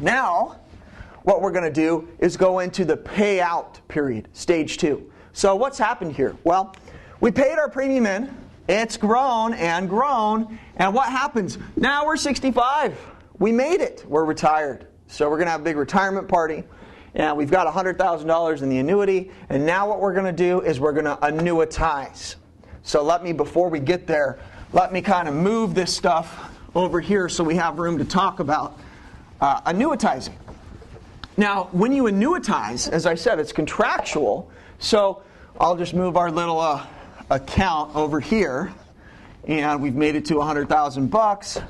Now, what we're going to do is go into the payout period, stage 2. So what's happened here? Well, we paid our premium in, it's grown and grown, and what happens? Now we're 65. We made it. We're retired. So we're going to have a big retirement party, and we've got $100,000 in the annuity, and now what we're going to do is we're going to annuitize. So before we get there, let me kind of move this stuff over here so we have room to talk about annuitizing. Now, when you annuitize, as I said, it's contractual. So I'll just move our little account over here, and we've made it to $100,000.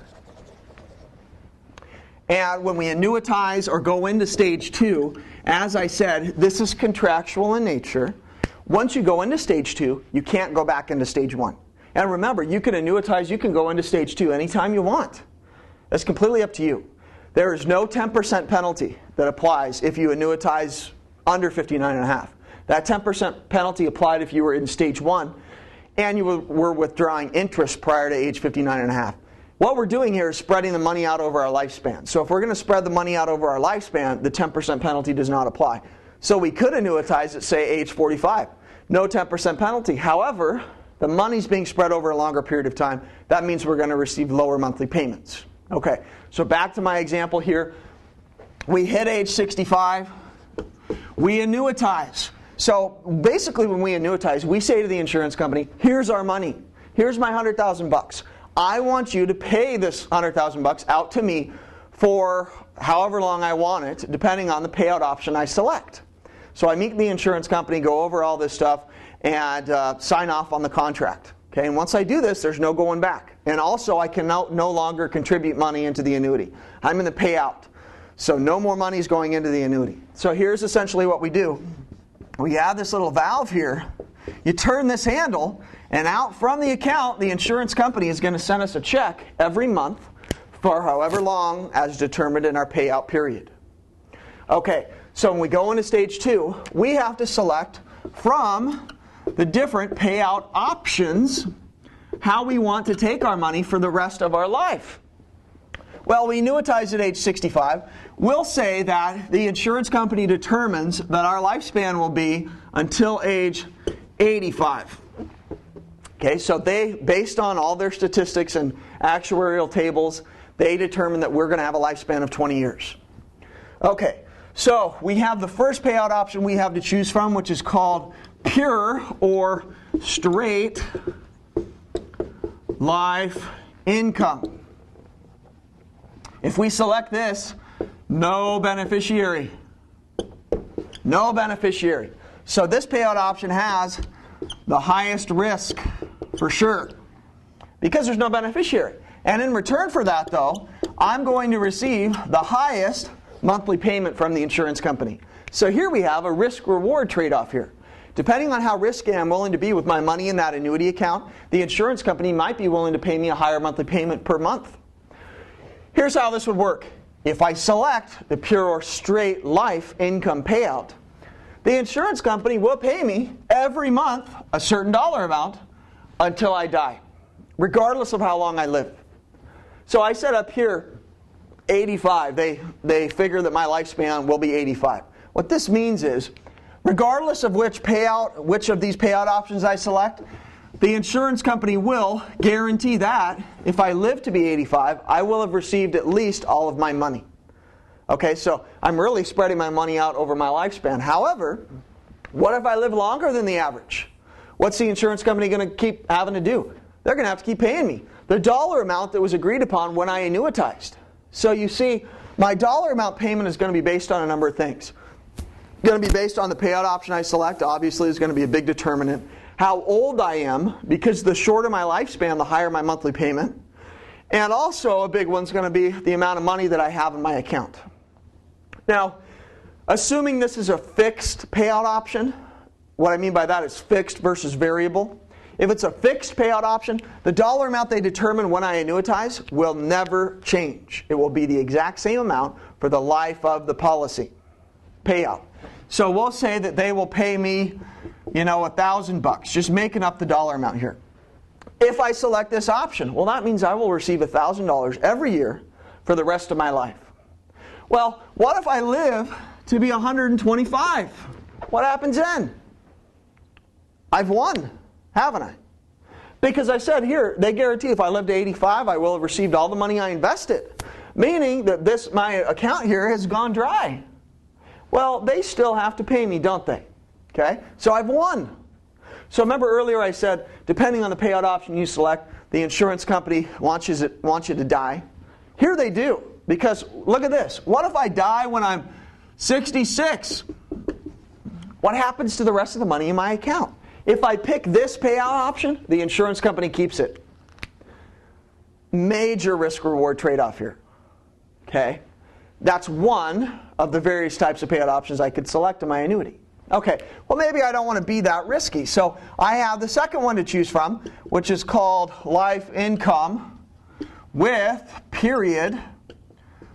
And when we annuitize or go into stage 2, as I said, this is contractual in nature. Once you go into stage 2, you can't go back into stage 1. And remember, you can annuitize, you can go into stage 2 anytime you want. That's completely up to you. There is no 10% penalty that applies if you annuitize under 59.5. That 10% penalty applied if you were in stage 1 and you were withdrawing interest prior to age 59.5. What we're doing here is spreading the money out over our lifespan. So if we're going to spread the money out over our lifespan, the 10% penalty does not apply. So we could annuitize at, say, age 45. No 10% penalty. However, the money's being spread over a longer period of time. That means we're going to receive lower monthly payments. Okay, so back to my example here. We hit age 65. We annuitize. So basically when we annuitize, we say to the insurance company, here's our money. Here's my $100,000. I want you to pay this $100,000 out to me for however long I want it, depending on the payout option I select. So I meet the insurance company, go over all this stuff, and sign off on the contract. Okay, and once I do this, there's no going back. And also, I can no longer contribute money into the annuity. I'm in the payout. So no more money is going into the annuity. So here's essentially what we do. We have this little valve here. You turn this handle, and out from the account, the insurance company is going to send us a check every month for however long as determined in our payout period. Okay, so when we go into stage 2, we have to select from the different payout options how we want to take our money for the rest of our life. Well, we annuitize at age 65. We'll say that the insurance company determines that our lifespan will be until age 85. Okay, so based on all their statistics and actuarial tables, they determine that we're going to have a lifespan of 20 years. Okay, so we have the first payout option we have to choose from, which is called pure or straight life income. If we select this, no beneficiary. No beneficiary. So this payout option has the highest risk for sure because there's no beneficiary. And in return for that, though, I'm going to receive the highest monthly payment from the insurance company. So here we have a risk-reward trade-off here. Depending on how risky I'm willing to be with my money in that annuity account, the insurance company might be willing to pay me a higher monthly payment per month. Here's how this would work. If I select the pure or straight life income payout, the insurance company will pay me every month a certain dollar amount until I die, regardless of how long I live. So I set up here 85. They figure that my lifespan will be 85. What this means is, regardless of which of these payout options I select, the insurance company will guarantee that if I live to be 85, I will have received at least all of my money. Okay, so I'm really spreading my money out over my lifespan. However, what if I live longer than the average? What's the insurance company going to keep having to do? They're going to have to keep paying me the dollar amount that was agreed upon when I annuitized. So you see, my dollar amount payment is going to be based on a number of things. It's going to be based on the payout option I select. Obviously, is going to be a big determinant. How old I am, because the shorter my lifespan, the higher my monthly payment. And also a big one's going to be the amount of money that I have in my account. Now, assuming this is a fixed payout option, what I mean by that is fixed versus variable. If it's a fixed payout option, the dollar amount they determine when I annuitize will never change. It will be the exact same amount for the life of the policy payout. So we'll say that they will pay me, $1,000, just making up the dollar amount here. If I select this option, well, that means I will receive $1,000 every year for the rest of my life. Well, what if I live to be 125? What happens then? I've won, haven't I? Because I said here, they guarantee if I live to 85, I will have received all the money I invested. Meaning that my account here has gone dry. Well, they still have to pay me, don't they? Okay, so I've won. So remember earlier I said, depending on the payout option you select, the insurance company wants you to die. Here they do, because look at this. What if I die when I'm 66? What happens to the rest of the money in my account? If I pick this payout option, the insurance company keeps it. Major risk-reward trade-off here. Okay, that's one of the various types of payout options I could select in my annuity. Okay, well maybe I don't want to be that risky, so I have the second one to choose from, which is called life income with period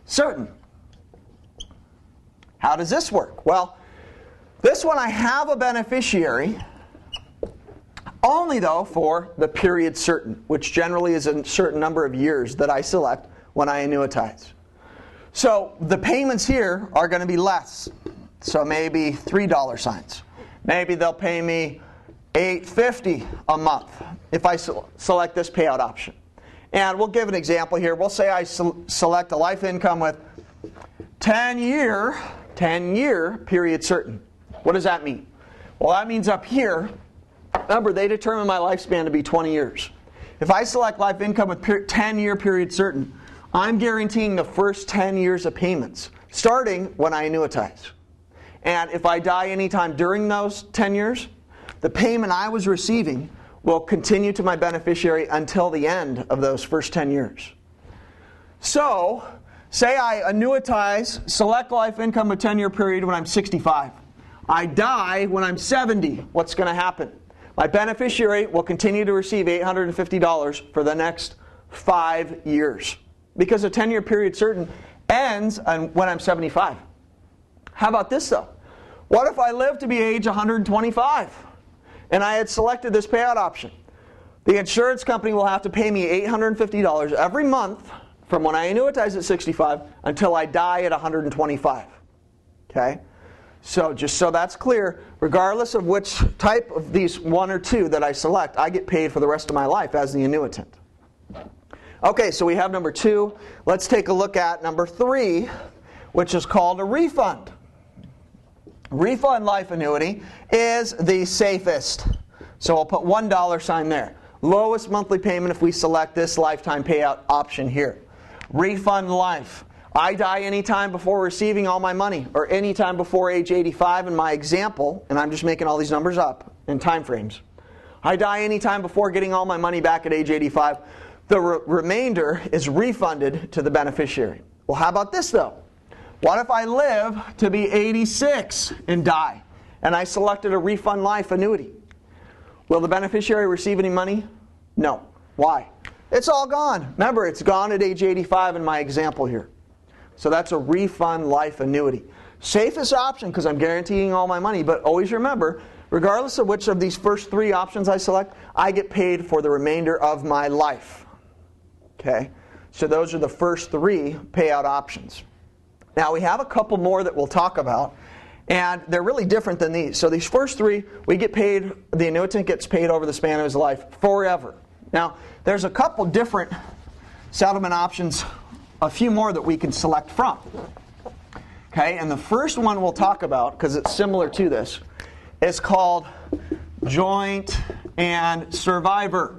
certain. How does this work? Well, this one I have a beneficiary, only though for the period certain, which generally is a certain number of years that I select when I annuitize. So the payments here are going to be less. So maybe $3 signs. Maybe they'll pay me $8.50 a month if I select this payout option. And we'll give an example here. We'll say I select a life income with 10-year period certain. What does that mean? Well, that means up here, remember they determine my lifespan to be 20 years. If I select life income with 10-year period certain, I'm guaranteeing the first 10 years of payments, starting when I annuitize. And if I die anytime during those 10 years, the payment I was receiving will continue to my beneficiary until the end of those first 10 years. So, say I annuitize, select life income with 10-year period when I'm 65. I die when I'm 70. What's going to happen? My beneficiary will continue to receive $850 for the next 5 years. Because a 10-year period certain ends when I'm 75. How about this though? What if I live to be age 125 and I had selected this payout option? The insurance company will have to pay me $850 every month from when I annuitize at 65 until I die at 125. Okay? So just so that's clear, regardless of which type of these one or two that I select, I get paid for the rest of my life as the annuitant. Okay, so we have number 2. Let's take a look at number 3, which is called a refund. Refund life annuity is the safest. So I'll put $1 sign there. Lowest monthly payment if we select this lifetime payout option here. Refund life. I die anytime before receiving all my money, or anytime before age 85 in my example, and I'm just making all these numbers up in time frames. I die anytime before getting all my money back at age 85. The remainder is refunded to the beneficiary. Well, how about this though? What if I live to be 86 and die, and I selected a refund life annuity? Will the beneficiary receive any money? No. Why? It's all gone. Remember, it's gone at age 85 in my example here. So that's a refund life annuity. Safest option because I'm guaranteeing all my money, but always remember, regardless of which of these first 3 options I select, I get paid for the remainder of my life. Okay? So those are the first 3 payout options. Now we have a couple more that we'll talk about, and they're really different than these. So these first 3, we get paid, the annuitant gets paid over the span of his life forever. Now there's a couple different settlement options, a few more that we can select from. Okay, and the first one we'll talk about, because it's similar to this, is called joint and survivor.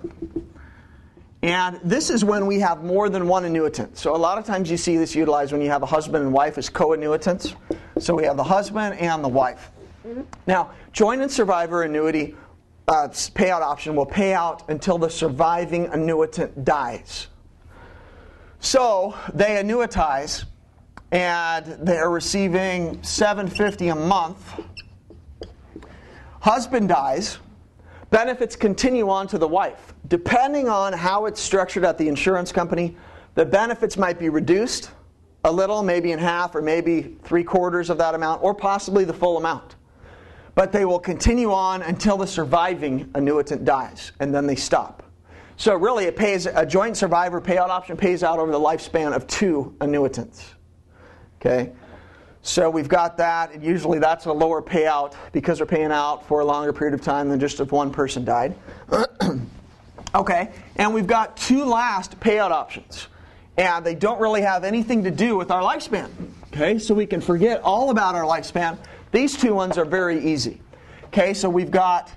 And this is when we have more than one annuitant. So a lot of times you see this utilized when you have a husband and wife as co-annuitants. So we have the husband and the wife. Now, joint and survivor annuity payout option will pay out until the surviving annuitant dies. So they annuitize, and they're receiving $750 a month. Husband dies. Benefits continue on to the wife. Depending on how it's structured at the insurance company, the benefits might be reduced a little, maybe in half or maybe 3/4 of that amount, or possibly the full amount. But they will continue on until the surviving annuitant dies, and then they stop. So really a joint survivor payout option pays out over the lifespan of 2 annuitants. Okay, so we've got that, and usually that's a lower payout because we're paying out for a longer period of time than just if one person died. Okay, and we've got two last payout options, and they don't really have anything to do with our lifespan. Okay, so we can forget all about our lifespan. These two ones are very easy. Okay, so we've got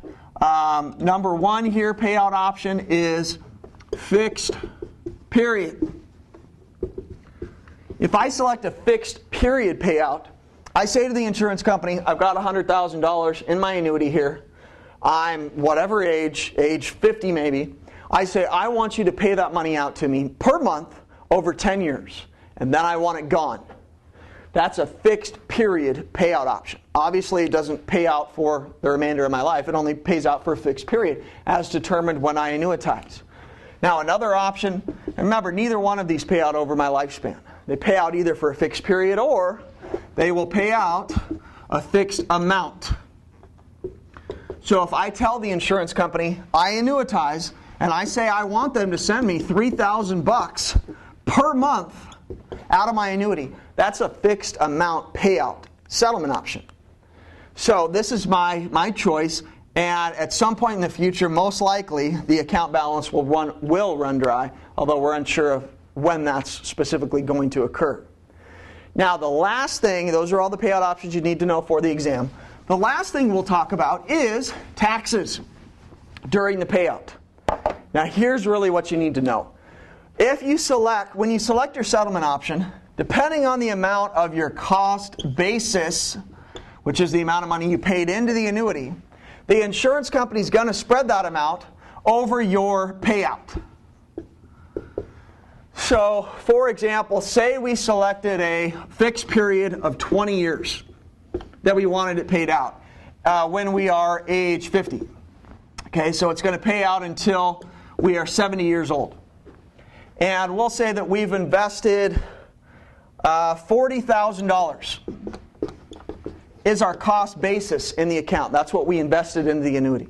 number one here, payout option is fixed period. If I select a fixed period payout, I say to the insurance company, I've got $100,000 in my annuity here. I'm whatever age 50 maybe. I say, I want you to pay that money out to me per month over 10 years, and then I want it gone. That's a fixed period payout option. Obviously, it doesn't pay out for the remainder of my life. It only pays out for a fixed period, as determined when I annuitize. Now, another option, and remember, neither one of these pay out over my lifespan. They pay out either for a fixed period or they will pay out a fixed amount. So if I tell the insurance company I annuitize and I say I want them to send me $3,000 per month out of my annuity, that's a fixed amount payout settlement option. So this is my choice, and at some point in the future, most likely the account balance will run dry, although we're unsure of when that's specifically going to occur. Now the last thing, those are all the payout options you need to know for the exam. The last thing we'll talk about is taxes during the payout. Now here's really what you need to know. When you select your settlement option, depending on the amount of your cost basis, which is the amount of money you paid into the annuity, the insurance company is going to spread that amount over your payout. So, for example, say we selected a fixed period of 20 years that we wanted it paid out when we are age 50. Okay, so it's going to pay out until we are 70 years old. And we'll say that we've invested $40,000 is our cost basis in the account. That's what we invested in the annuity.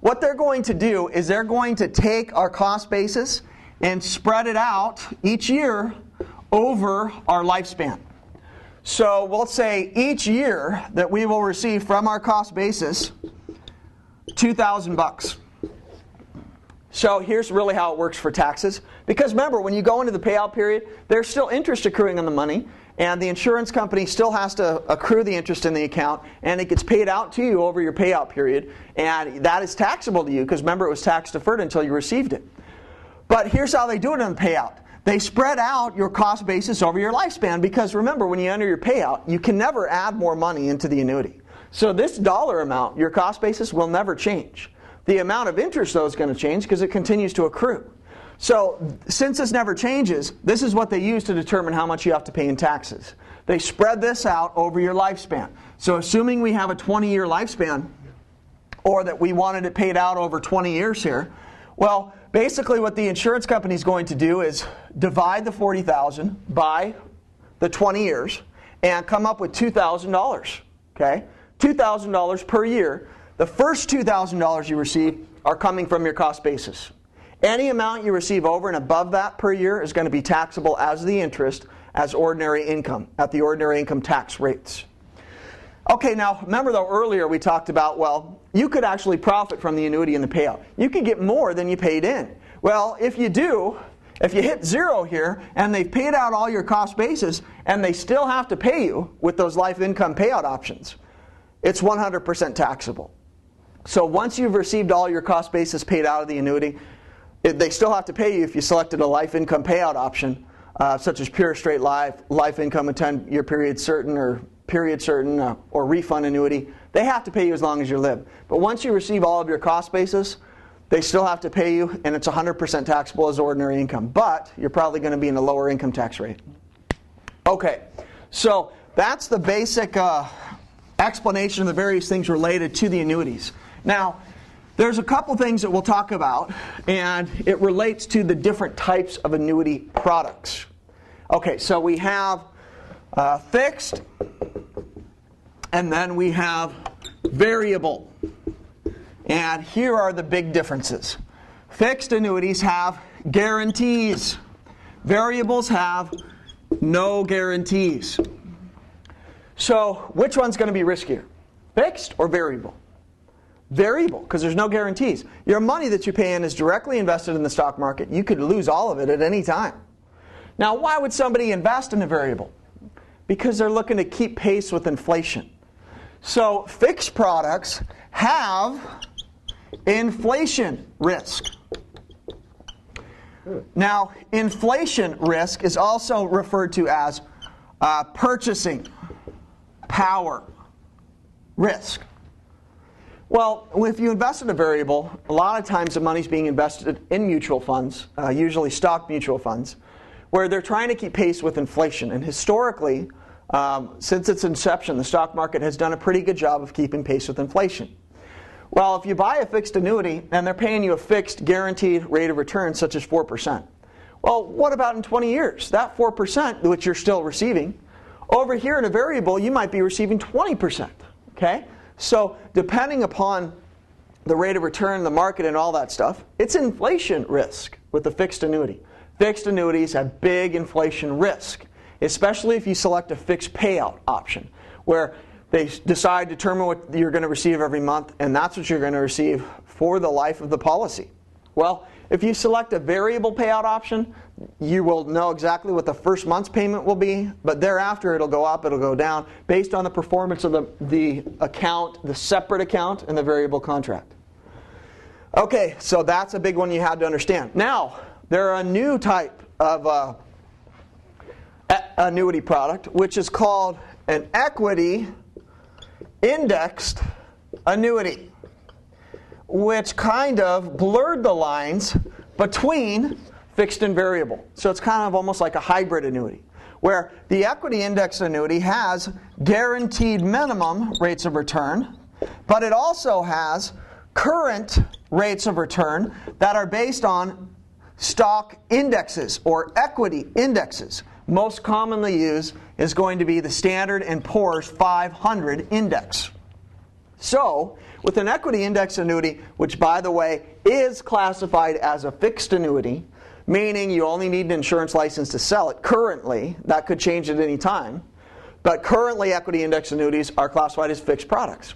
What they're going to do is they're going to take our cost basis and spread it out each year over our lifespan. So we'll say each year that we will receive from our cost basis $2,000. So here's really how it works for taxes. Because remember, when you go into the payout period, there's still interest accruing on the money, and the insurance company still has to accrue the interest in the account, and it gets paid out to you over your payout period, and that is taxable to you, because remember, it was tax deferred until you received it. But here's how they do it in the payout. They spread out your cost basis over your lifespan, because remember, when you enter your payout, you can never add more money into the annuity. So this dollar amount, your cost basis, will never change. The amount of interest, though, is going to change because it continues to accrue. So since this never changes, this is what they use to determine how much you have to pay in taxes. They spread this out over your lifespan. So assuming we have a 20-year lifespan, or that we wanted it paid out over 20 years here, well, basically what the insurance company is going to do is divide the $40,000 by the 20 years and come up with $2,000. Okay? $2,000 per year. The first $2,000 you receive are coming from your cost basis. Any amount you receive over and above that per year is going to be taxable as the interest, as ordinary income, at the ordinary income tax rates. Okay, now remember though earlier we talked about, well, you could actually profit from the annuity and the payout. You could get more than you paid in. Well, if you do, if you hit zero here and they've paid out all your cost basis and they still have to pay you with those life income payout options, it's 100% taxable. So once you've received all your cost basis paid out of the annuity, they still have to pay you if you selected a life income payout option, such as pure straight life, life income, a 10-year period certain, or refund annuity. They have to pay you as long as you live. But once you receive all of your cost basis, they still have to pay you, and it's 100% taxable as ordinary income. But you're probably going to be in a lower income tax rate. Okay, so that's the basic explanation of the various things related to the annuities. Now, there's a couple things that we'll talk about, and it relates to the different types of annuity products. Okay, so we have fixed, and then we have variable. And here are the big differences. Fixed annuities have guarantees. Variables have no guarantees. So which one's going to be riskier? Fixed or variable? Variable, because there's no guarantees. Your money that you pay in is directly invested in the stock market. You could lose all of it at any time. Now, why would somebody invest in a variable? Because they're looking to keep pace with inflation. So fixed products have inflation risk. Now, inflation risk is also referred to as purchasing power risk. Well, if you invest in a variable, a lot of times the money's being invested in mutual funds, usually stock mutual funds, where they're trying to keep pace with inflation. And historically, since its inception, the stock market has done a pretty good job of keeping pace with inflation. Well, if you buy a fixed annuity and they're paying you a fixed guaranteed rate of return, such as 4%, well, what about in 20 years? That 4%, which you're still receiving, over here in a variable, you might be receiving 20%. Okay? So depending upon the rate of return, the market, and all that stuff, it's inflation risk with a fixed annuity. Fixed annuities have big inflation risk, especially if you select a fixed payout option, where they decide to determine what you're going to receive every month, and that's what you're going to receive for the life of the policy. Well, if you select a variable payout option, you will know exactly what the first month's payment will be, but thereafter it'll go up, it'll go down, based on the performance of the account, the separate account, and the variable contract. Okay, so that's a big one you had to understand. Now, there are a new type of annuity product, which is called an equity indexed annuity, which kind of blurred the lines between fixed and variable. So it's kind of almost like a hybrid annuity, where the equity indexed annuity has guaranteed minimum rates of return, but it also has current rates of return that are based on stock indexes or equity indexes. Most commonly used is going to be the Standard & Poor's 500 index. So, with an equity index annuity, which by the way is classified as a fixed annuity, meaning you only need an insurance license to sell it currently, that could change at any time, but currently equity index annuities are classified as fixed products.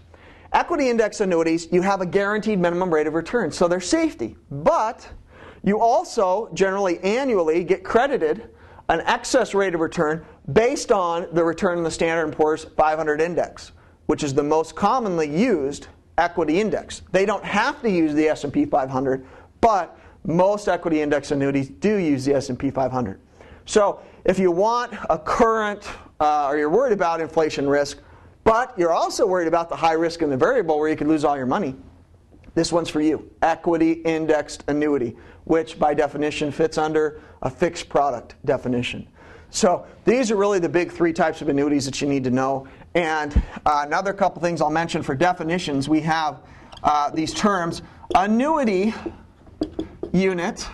Equity index annuities, you have a guaranteed minimum rate of return, so they're safety, but you also generally annually get credited an excess rate of return based on the return in the Standard & Poor's 500 index, which is the most commonly used equity index. They don't have to use the S&P 500, but most equity index annuities do use the S&P 500. So if you want a current, or you're worried about inflation risk, but you're also worried about the high risk in the variable where you could lose all your money, this one's for you. Equity indexed annuity, which by definition fits under a fixed product definition. So these are really the big three types of annuities that you need to know. And another couple things I'll mention for definitions, we have these terms, annuity unit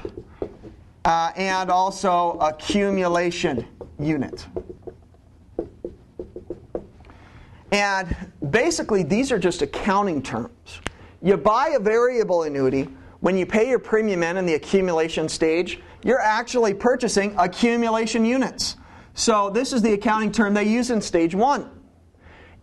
and also accumulation unit. And basically these are just accounting terms. You buy a variable annuity, when you pay your premium in the accumulation stage, you're actually purchasing accumulation units. So this is the accounting term they use in stage 1.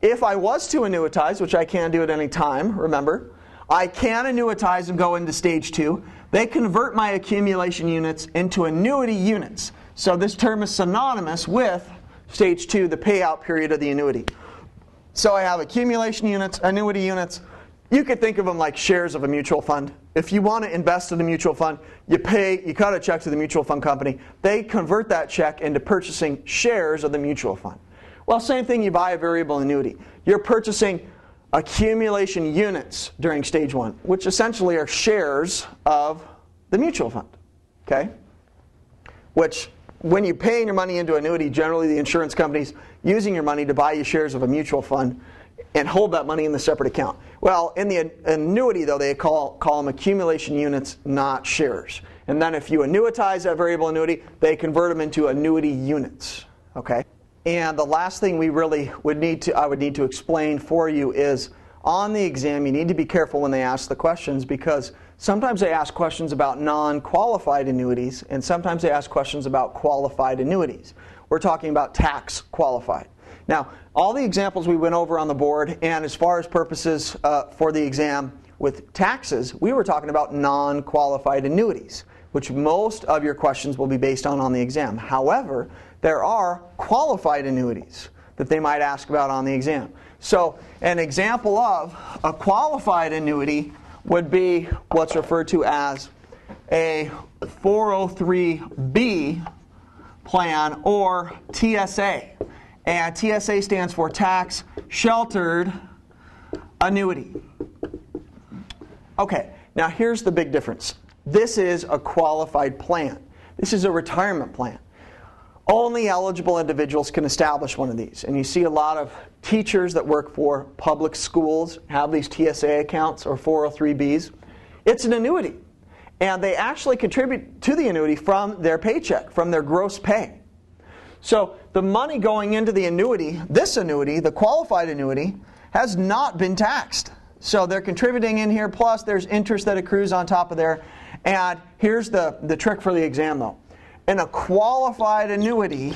If I was to annuitize, which I can do at any time, remember, I can annuitize and go into stage 2. They convert my accumulation units into annuity units. So this term is synonymous with stage 2, the payout period of the annuity. So I have accumulation units, annuity units. You could think of them like shares of a mutual fund. If you want to invest in a mutual fund, you cut a check to the mutual fund company. They convert that check into purchasing shares of the mutual fund. Well, same thing, you buy a variable annuity. You're purchasing accumulation units during stage 1, which essentially are shares of the mutual fund. Okay? Which, when you pay your money into annuity, generally the insurance company's using your money to buy you shares of a mutual fund and hold that money in the separate account. Well, in the annuity, though, they call them accumulation units, not shares. And then if you annuitize that variable annuity, they convert them into annuity units. Okay? And the last thing we really would need to explain for you is, on the exam, you need to be careful when they ask the questions, because sometimes they ask questions about non-qualified annuities, and sometimes they ask questions about qualified annuities. we're talking about tax qualified. Now, all the examples we went over on the board, and as far as purposes for the exam with taxes, we were talking about non-qualified annuities, which most of your questions will be based on the exam. However, there are qualified annuities that they might ask about on the exam. So an example of a qualified annuity would be what's referred to as a 403B plan or TSA. And TSA stands for Tax Sheltered Annuity. Okay, now here's the big difference. This is a qualified plan. This is a retirement plan. Only eligible individuals can establish one of these. And you see a lot of teachers that work for public schools have these TSA accounts or 403Bs. It's an annuity. And they actually contribute to the annuity from their paycheck, from their gross pay. So the money going into the annuity, this annuity, the qualified annuity, has not been taxed. So they're contributing in here, plus there's interest that accrues on top of there. And here's the trick for the exam though. In a qualified annuity,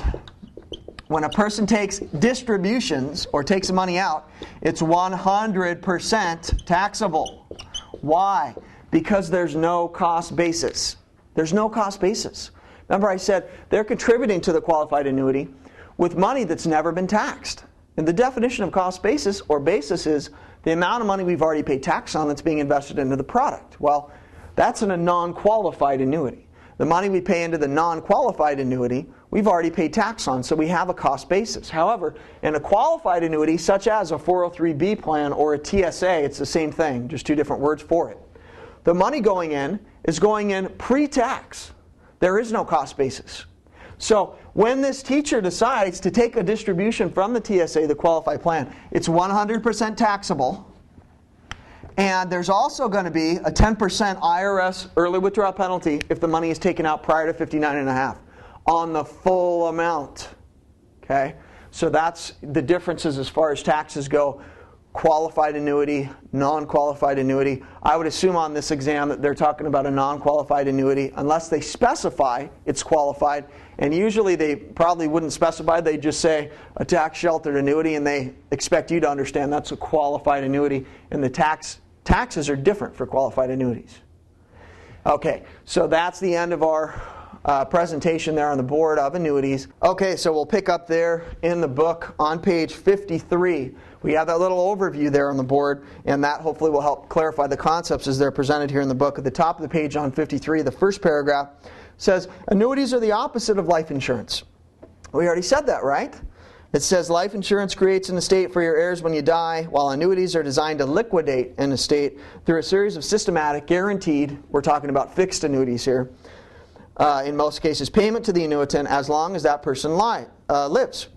when a person takes distributions or takes the money out, it's 100% taxable. Why? Because there's no cost basis. There's no cost basis. Remember I said they're contributing to the qualified annuity with money that's never been taxed. And the definition of cost basis or basis is the amount of money we've already paid tax on that's being invested into the product. Well, that's in a non-qualified annuity. The money we pay into the non-qualified annuity, we've already paid tax on, so we have a cost basis. However, in a qualified annuity, such as a 403B plan or a TSA, it's the same thing, just two different words for it. The money going in is going in pre-tax. There is no cost basis. So when this teacher decides to take a distribution from the TSA, the qualified plan, it's 100% taxable. And there's also going to be a 10% IRS early withdrawal penalty if the money is taken out prior to 59.5 on the full amount. Okay? So that's the differences as far as taxes go. Qualified annuity, non-qualified annuity. I would assume on this exam that they're talking about a non-qualified annuity unless they specify it's qualified. And usually they probably wouldn't specify. They just say a tax-sheltered annuity, and they expect you to understand that's a qualified annuity. And the taxes are different for qualified annuities. Okay, so that's the end of our presentation there on the board of annuities. Okay, so we'll pick up there in the book on page 53. We have that little overview there on the board, and that hopefully will help clarify the concepts as they're presented here in the book. At the top of the page on 53, the first paragraph says, annuities are the opposite of life insurance. We already said that, right? It says life insurance creates an estate for your heirs when you die, while annuities are designed to liquidate an estate through a series of systematic, guaranteed, we're talking about fixed annuities here, in most cases, payment to the annuitant as long as that person lives.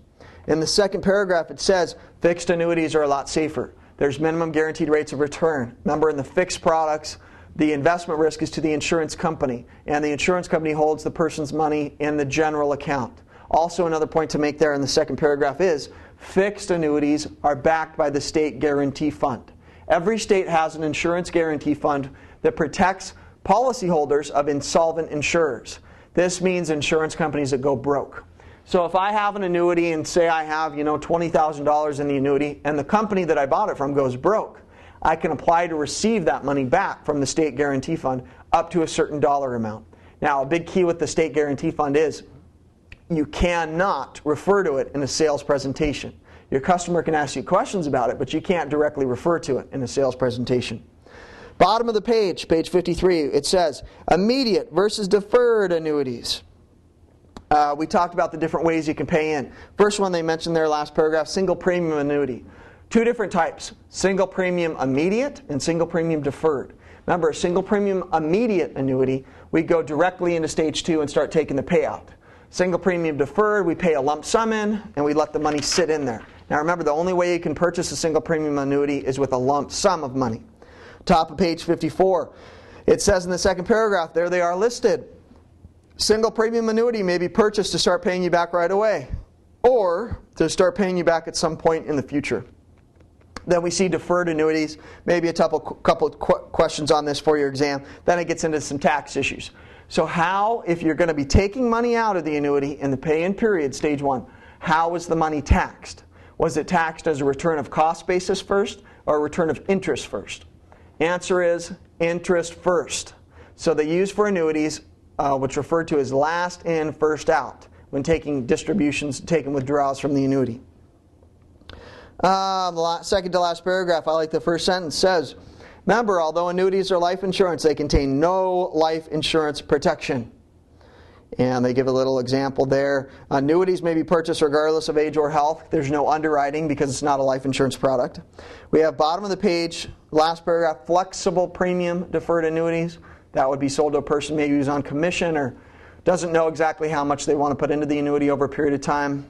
In the second paragraph it says fixed annuities are a lot safer. There's minimum guaranteed rates of return. Remember, in the fixed products, the investment risk is to the insurance company, and the insurance company holds the person's money in the general account. Also, another point to make there in the second paragraph is fixed annuities are backed by the state guarantee fund. Every state has an insurance guarantee fund that protects policyholders of insolvent insurers. This means insurance companies that go broke. So if I have an annuity and say I have, $20,000 in the annuity, and the company that I bought it from goes broke, I can apply to receive that money back from the state guarantee fund up to a certain dollar amount. Now, a big key with the state guarantee fund is you cannot refer to it in a sales presentation. Your customer can ask you questions about it, but you can't directly refer to it in a sales presentation. Bottom of the page, page 53, it says immediate versus deferred annuities. We talked about the different ways you can pay in. First one they mentioned there, last paragraph, single premium annuity. Two different types, single premium immediate and single premium deferred. Remember, a single premium immediate annuity, we go directly into stage 2 and start taking the payout. Single premium deferred, we pay a lump sum in and we let the money sit in there. Now remember, the only way you can purchase a single premium annuity is with a lump sum of money. Top of page 54, it says in the second paragraph, there they are listed. Single premium annuity may be purchased to start paying you back right away, or to start paying you back at some point in the future. Then we see deferred annuities, maybe a couple questions on this for your exam. Then it gets into some tax issues. So how, if you're going to be taking money out of the annuity in the pay-in period, stage 1, how was the money taxed? Was it taxed as a return of cost basis first or a return of interest first? Answer is interest first. So they use for annuities what's referred to as last in, first out when taking distributions, taking withdrawals from the annuity. The second to last paragraph, I like the first sentence, says, remember, although annuities are life insurance, they contain no life insurance protection. And they give a little example there. Annuities may be purchased regardless of age or health. There's no underwriting because it's not a life insurance product. We have bottom of the page, last paragraph, flexible premium deferred annuities. That would be sold to a person maybe who's on commission or doesn't know exactly how much they want to put into the annuity over a period of time.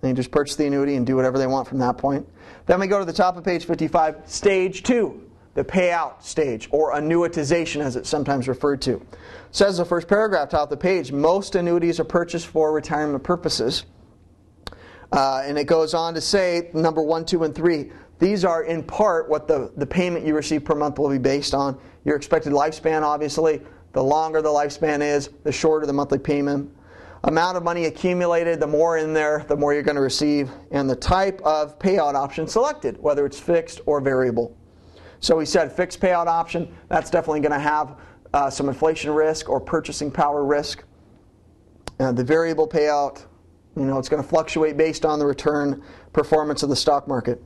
They just purchase the annuity and do whatever they want from that point. Then we go to the top of page 55, stage 2, the payout stage, or annuitization as it's sometimes referred to. It says the first paragraph, top of the page, most annuities are purchased for retirement purposes. And it goes on to say, number 1, 2, and 3, these are in part what the payment you receive per month will be based on. Your expected lifespan, obviously. The longer the lifespan is, the shorter the monthly payment. Amount of money accumulated, the more in there, the more you're going to receive. And the type of payout option selected, whether it's fixed or variable. So we said fixed payout option, that's definitely going to have some inflation risk or purchasing power risk. The variable payout, it's going to fluctuate based on the return performance of the stock market.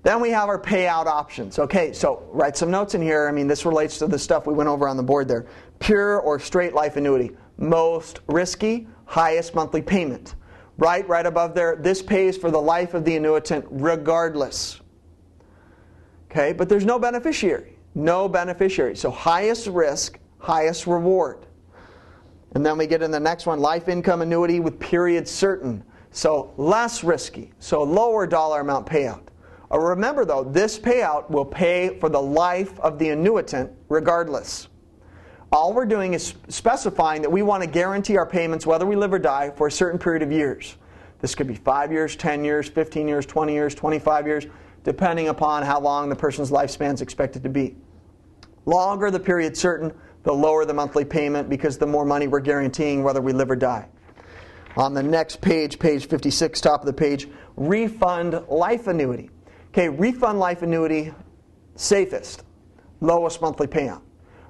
Then we have our payout options. Okay, so write some notes in here. This relates to the stuff we went over on the board there. Pure or straight life annuity. Most risky, highest monthly payment. Right above there, this pays for the life of the annuitant regardless. Okay, but there's no beneficiary. No beneficiary. So highest risk, highest reward. And then we get in the next one, life income annuity with period certain. So less risky, so lower dollar amount payout. Remember though, this payout will pay for the life of the annuitant regardless. All we're doing is specifying that we want to guarantee our payments whether we live or die for a certain period of years. This could be 5 years, 10 years, 15 years, 20 years, 25 years, depending upon how long the person's lifespan is expected to be. Longer the period certain, the lower the monthly payment because the more money we're guaranteeing whether we live or die. On the next page, page 56, top of the page, refund life annuity. Okay, refund life annuity, safest, lowest monthly payout.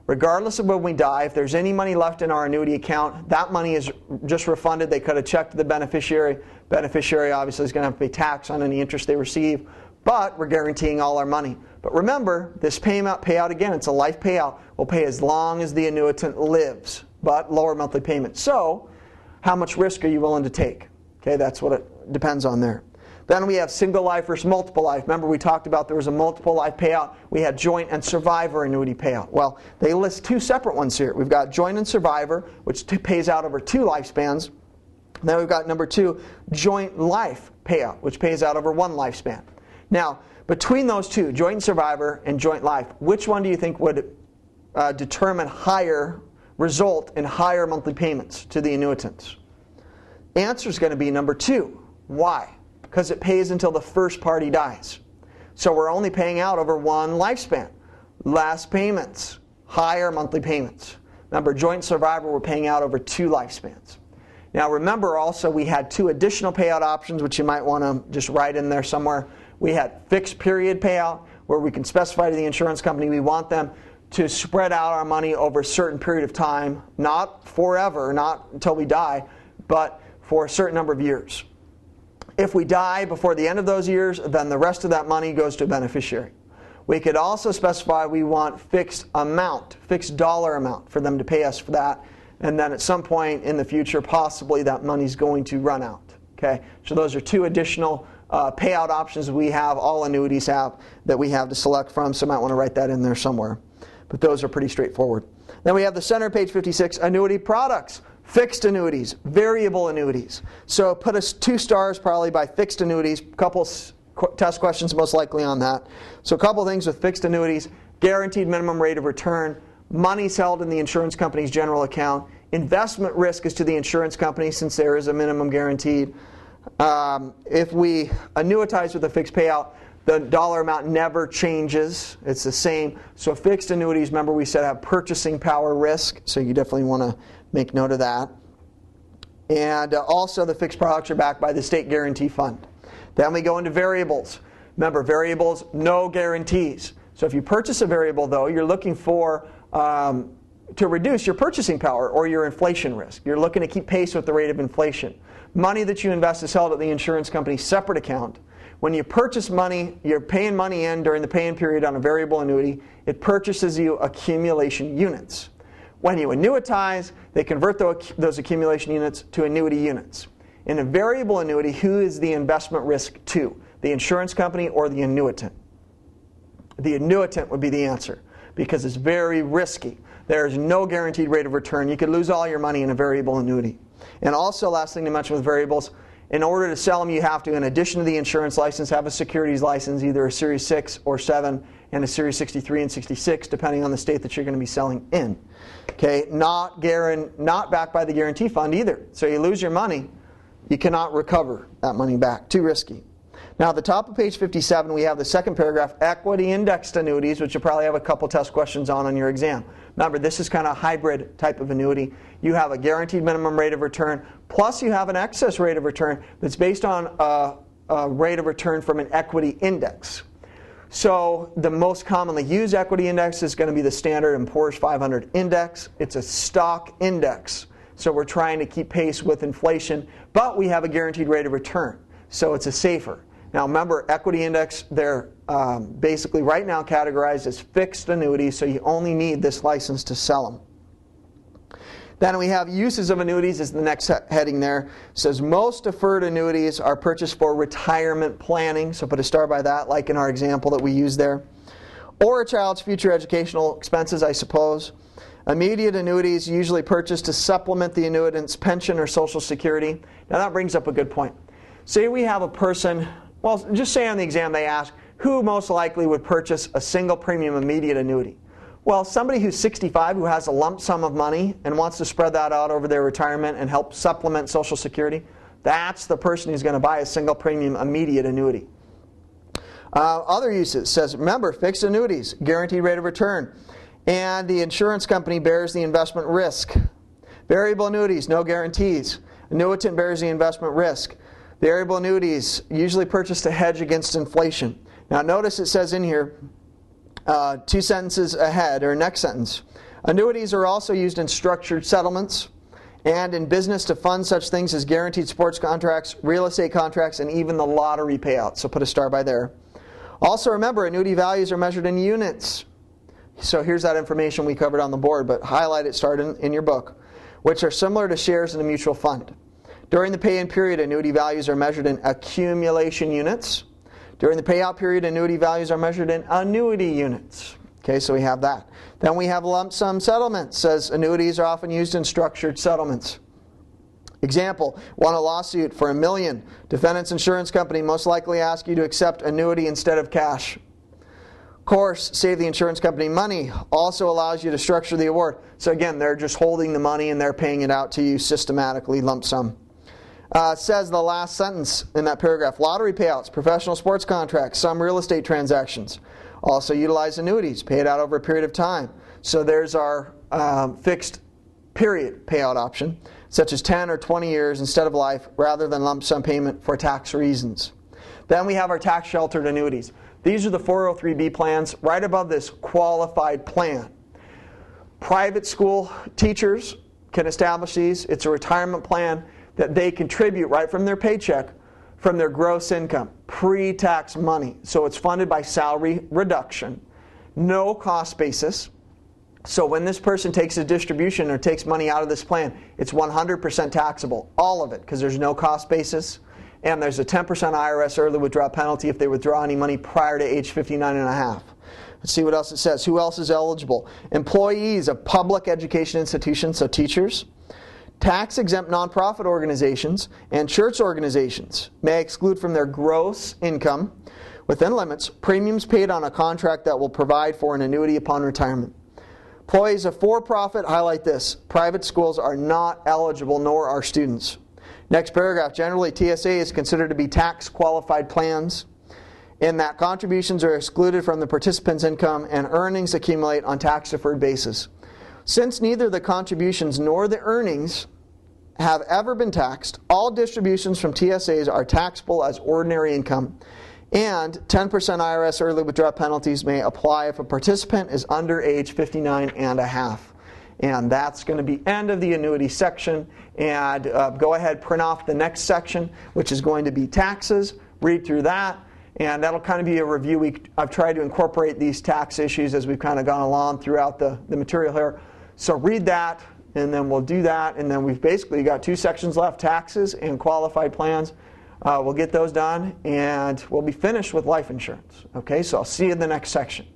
Regardless of when we die, if there's any money left in our annuity account, that money is just refunded. They cut a check to the beneficiary. Beneficiary obviously is going to have to pay tax on any interest they receive, but we're guaranteeing all our money. But remember, this payout again, it's a life payout, will pay as long as the annuitant lives, but lower monthly payment. So, how much risk are you willing to take? Okay, that's what it depends on there. Then we have single life versus multiple life. Remember we talked about there was a multiple life payout. We had joint and survivor annuity payout. Well, they list two separate ones here. We've got joint and survivor, which pays out over 2 lifespans. Then we've got number 2, joint life payout, which pays out over 1 lifespan. Now, between those two, joint and survivor and joint life, which one do you think would result in higher monthly payments to the annuitants? Answer is going to be number 2. Why? Because it pays until the first party dies. So we're only paying out over 1 lifespan. Less payments, higher monthly payments. Remember, joint survivor, we're paying out over 2 lifespans. Now remember also we had 2 additional payout options, which you might want to just write in there somewhere. We had fixed period payout, where we can specify to the insurance company we want them to spread out our money over a certain period of time, not forever, not until we die, but for a certain number of years. If we die before the end of those years, then the rest of that money goes to a beneficiary. We could also specify we want fixed dollar amount for them to pay us for that, and then at some point in the future, possibly that money's going to run out. Okay, so those are 2 additional payout options we have, all annuities have, that we have to select from, so you might want to write that in there somewhere. But those are pretty straightforward. Then we have the center, page 56, annuity products. Fixed annuities, variable annuities. So put us 2 stars probably by fixed annuities. Couple test questions most likely on that. So a couple things with fixed annuities: guaranteed minimum rate of return, money's held in the insurance company's general account, investment risk is to the insurance company since there is a minimum guaranteed. If we annuitize with a fixed payout, The dollar amount never changes. It's the same. So fixed annuities, remember we said have purchasing power risk, so you definitely want to make note of that. And also the fixed products are backed by the state guarantee fund. Then we go into variables. Remember, variables, no guarantees. So if you purchase a variable, though, you're looking for to reduce your purchasing power or your inflation risk. You're looking to keep pace with the rate of inflation. Money that you invest is held at the insurance company's separate account. When you purchase money, you're paying money in during the paying period on a variable annuity. It purchases you accumulation units. When you annuitize, they convert those accumulation units to annuity units. In a variable annuity, who is the investment risk to? The insurance company or the annuitant? The annuitant would be the answer because it's very risky. There's no guaranteed rate of return. You could lose all your money in a variable annuity. And also, last thing to mention with variables, in order to sell them, you have to, in addition to the insurance license, have a securities license, either a Series 6 or 7, and a Series 63 and 66, depending on the state that you're going to be selling in. Okay, not backed by the guarantee fund either. So you lose your money, you cannot recover that money back. Too risky. Now, at the top of page 57, we have the second paragraph, equity indexed annuities, which you'll probably have a couple test questions on your exam. Remember, this is kind of a hybrid type of annuity. You have a guaranteed minimum rate of return, plus you have an excess rate of return that's based on a rate of return from an equity index. So the most commonly used equity index is going to be the Standard & Poor's 500 index. It's a stock index. So we're trying to keep pace with inflation, but we have a guaranteed rate of return. So it's a safer. Now remember, equity index, they're basically right now categorized as fixed annuities, so you only need this license to sell them. Then we have uses of annuities is the next heading there. It says most deferred annuities are purchased for retirement planning, so put a star by that, like in our example that we used there. Or a child's future educational expenses, I suppose. Immediate annuities usually purchased to supplement the annuitant's pension or Social Security. Now that brings up a good point. Say we have a person, well, just say on the exam they ask, who most likely would purchase a single premium immediate annuity? Well, somebody who's 65 who has a lump sum of money and wants to spread that out over their retirement and help supplement Social Security, that's the person who's going to buy a single premium immediate annuity. Other uses says, remember, fixed annuities, guaranteed rate of return, and the insurance company bears the investment risk. Variable annuities, no guarantees. Annuitant bears the investment risk. Variable annuities usually purchased to hedge against inflation. Now notice it says in here, two sentences ahead, or next sentence. Annuities are also used in structured settlements and in business to fund such things as guaranteed sports contracts, real estate contracts, and even the lottery payouts. So put a star by there. Also remember, annuity values are measured in units. So here's that information we covered on the board, but highlight it, start in your book, which are similar to shares in a mutual fund. During the pay-in period, annuity values are measured in accumulation units. During the payout period, annuity values are measured in annuity units. Okay, so we have that. Then we have lump sum settlements. Says annuities are often used in structured settlements. Example, won a lawsuit for $1 million. Defendant's insurance company most likely ask you to accept annuity instead of cash. Course, save the insurance company money. Also allows you to structure the award. So again, they're just holding the money and they're paying it out to you systematically, lump sum. Says the last sentence in that paragraph, lottery payouts, professional sports contracts, some real estate transactions. Also utilize annuities, pay it out over a period of time. So there's our fixed period payout option, such as 10 or 20 years instead of life, rather than lump sum payment for tax reasons. Then we have our tax sheltered annuities. These are the 403B plans right above this qualified plan. Private school teachers can establish these. It's a retirement plan that they contribute right from their paycheck, from their gross income, pre-tax money. So it's funded by salary reduction, no cost basis. So when this person takes a distribution or takes money out of this plan, it's 100% taxable, all of it, because there's no cost basis. And there's a 10% IRS early withdrawal penalty if they withdraw any money prior to age 59 and a half. Let's see what else it says. Who else is eligible? Employees of public education institutions, so teachers, tax-exempt nonprofit organizations, and church organizations may exclude from their gross income, within limits, premiums paid on a contract that will provide for an annuity upon retirement. Employees of for-profit, highlight this, private schools are not eligible, nor are students. Next paragraph, generally TSA is considered to be tax-qualified plans. in that contributions are excluded from the participant's income and earnings accumulate on tax-deferred basis. Since neither the contributions nor the earnings have ever been taxed, all distributions from TSAs are taxable as ordinary income, and 10% IRS early withdrawal penalties may apply if a participant is under age 59 and a half. And that's going to be end of the annuity section. And go ahead, print off the next section, which is going to be taxes. Read through that, and that'll kind of be a review. I've tried to incorporate these tax issues as we've kind of gone along throughout the material here. So read that, and then we'll do that, and then we've basically got 2 sections left, taxes and qualified plans. We'll get those done, and we'll be finished with life insurance. Okay, so I'll see you in the next section.